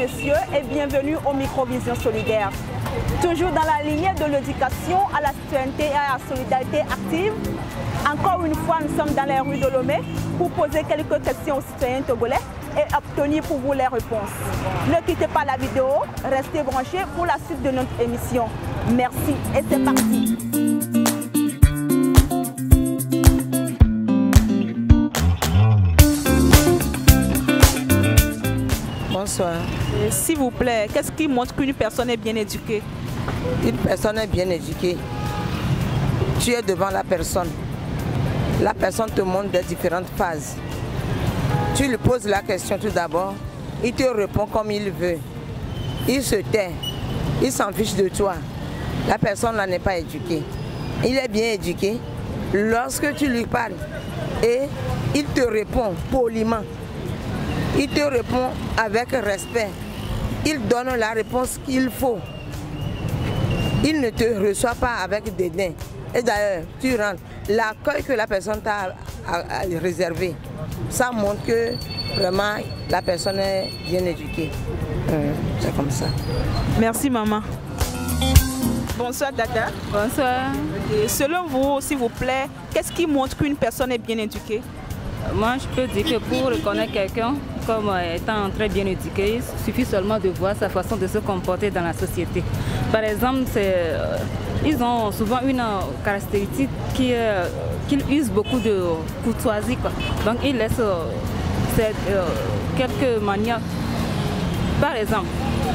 messieurs, et bienvenue au Microvision Solidaire. Toujours dans la lignée de l'éducation à la citoyenneté et à la solidarité active, encore une fois, nous sommes dans les rues de Lomé pour poser quelques questions aux citoyens togolais et obtenir pour vous les réponses. Ne quittez pas la vidéo, restez branchés pour la suite de notre émission. Merci et c'est parti. Bonsoir. S'il vous plaît, qu'est-ce qui montre qu'une personne est bien éduquée? Une personne est bien éduquée. Tu es devant la personne. La personne te montre des différentes phases. Tu lui poses la question tout d'abord. Il te répond comme il veut. Il se tait. Il s'en fiche de toi. La personne là n'est pas éduquée. Il est bien éduqué lorsque tu lui parles et il te répond poliment. Il te répond avec respect. Il donne la réponse qu'il faut. Il ne te reçoit pas avec dédain. Et d'ailleurs, tu rentres. L'accueil que la personne t'a réservé, ça montre que vraiment la personne est bien éduquée. C'est comme ça. Merci maman. Bonsoir Dada. Bonsoir. Et selon vous, s'il vous plaît, qu'est-ce qui montre qu'une personne est bien éduquée? Moi, je peux dire que pour reconnaître quelqu'un comme étant très bien éduqué, il suffit seulement de voir sa façon de se comporter dans la société. Par exemple, ils ont souvent une caractéristique qu'ils usent beaucoup de courtoisie, quoi. Donc, ils laissent quelques manières. Par exemple,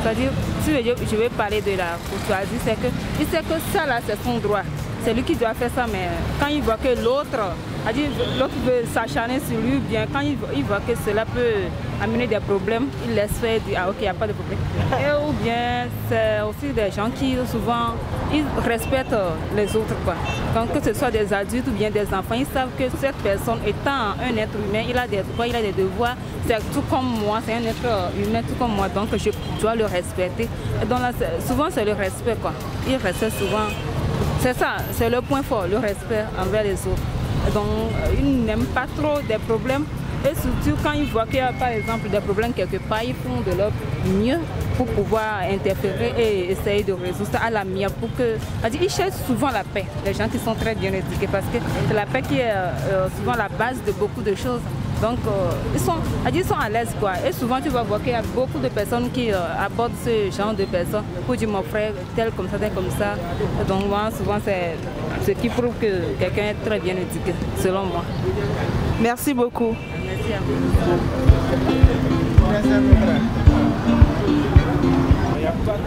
c'est-à-dire, si je vais parler de la courtoisie, c'est que il sait que ça, là, c'est son droit. C'est lui qui doit faire ça, mais quand il voit que l'autre veut s'acharner sur lui, bien quand il voit que cela peut amener des problèmes, il laisse faire, dit ah ok, il n'y a pas de problème. Et ou bien c'est aussi des gens qui souvent ils respectent les autres, quoi. Donc que ce soit des adultes ou bien des enfants, ils savent que cette personne étant un être humain, il a des droits, il a des devoirs, c'est tout comme moi, c'est un être humain tout comme moi, donc je dois le respecter. Et donc là, souvent c'est le respect, quoi. Ils respectent souvent. C'est ça, c'est le point fort, le respect envers les autres. Donc, ils n'aiment pas trop des problèmes. Et surtout, quand ils voient qu'il y a par exemple des problèmes quelque part, ils font de leur mieux pour pouvoir interférer et essayer de résoudre ça à la mienne. Ils cherchent souvent la paix, les gens qui sont très bien éduqués, parce que c'est la paix qui est souvent la base de beaucoup de choses. Donc, ils sont à l'aise, quoi. Et souvent, tu vas voir qu'il y a beaucoup de personnes qui abordent ce genre de personnes pour dire mon frère, tel comme ça, tel comme ça. Donc, moi, souvent, c'est ce qui prouve que quelqu'un est très bien éduqué, selon moi. Merci beaucoup. Merci à vous.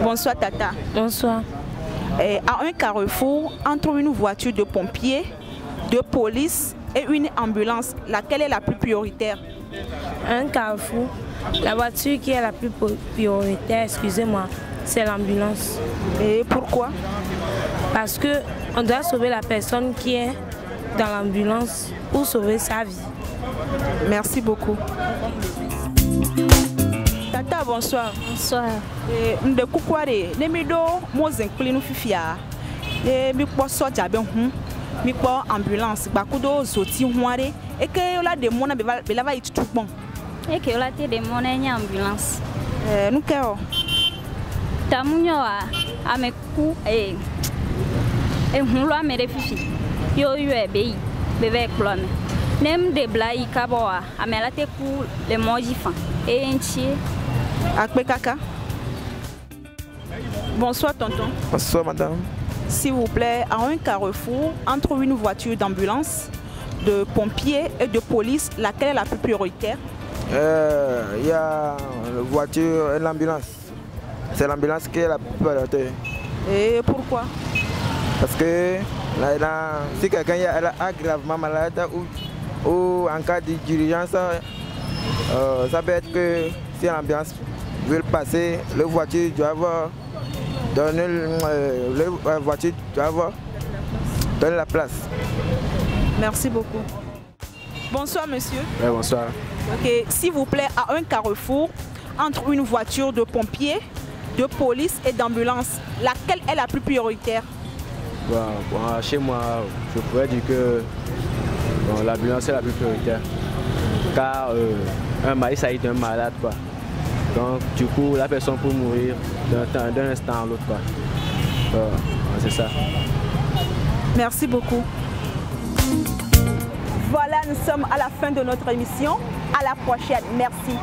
Bonsoir Tata. Bonsoir. À un carrefour, entre une voiture de pompiers, de police et une ambulance, laquelle est la plus prioritaire? Un carrefour, la voiture qui est la plus prioritaire, excusez-moi, c'est l'ambulance. Et pourquoi? Parce qu'on doit sauver la personne qui est dans l'ambulance pour sauver sa vie. Merci beaucoup. Tata, bonsoir. Bonsoir. De kukware, ne mi do mozen klinu fifia. Mi po soja be hu. Mi po ambulance ba kudo zoti huare et que la de mona be la va itu bon. Et que la te de mona nya ambulance. Nou keo. Tamunyo a me ku e hunlo a me de fifi. Yo e be be klone. Nem de blai kaboa a me la te ku le moji fan. Et enchi akpe kaka. Bonsoir tonton. Bonsoir madame. S'il vous plaît, à un carrefour, entre une voiture d'ambulance, de pompiers et de police, laquelle est la plus prioritaire? Il y a la voiture et l'ambulance. C'est l'ambulance qui est la plus prioritaire. Et pourquoi? Parce que si quelqu'un est gravement malade ou en cas d'urgence, ça peut être que si l'ambulance veut passer, la voiture doit avoir donner la voiture doit avoir donner la place. Merci beaucoup. Bonsoir monsieur. Oui, bonsoir. Ok, s'il vous plaît, à un carrefour, entre une voiture de pompiers, de police et d'ambulance, laquelle est la plus prioritaire? Bon, chez moi, je pourrais dire que l'ambulance est la plus prioritaire. Car un mari, ça aide un malade, quoi. Donc, du coup, la personne peut mourir d'un instant à l'autre. C'est ça. Merci beaucoup. Voilà, nous sommes à la fin de notre émission. À la prochaine. Merci.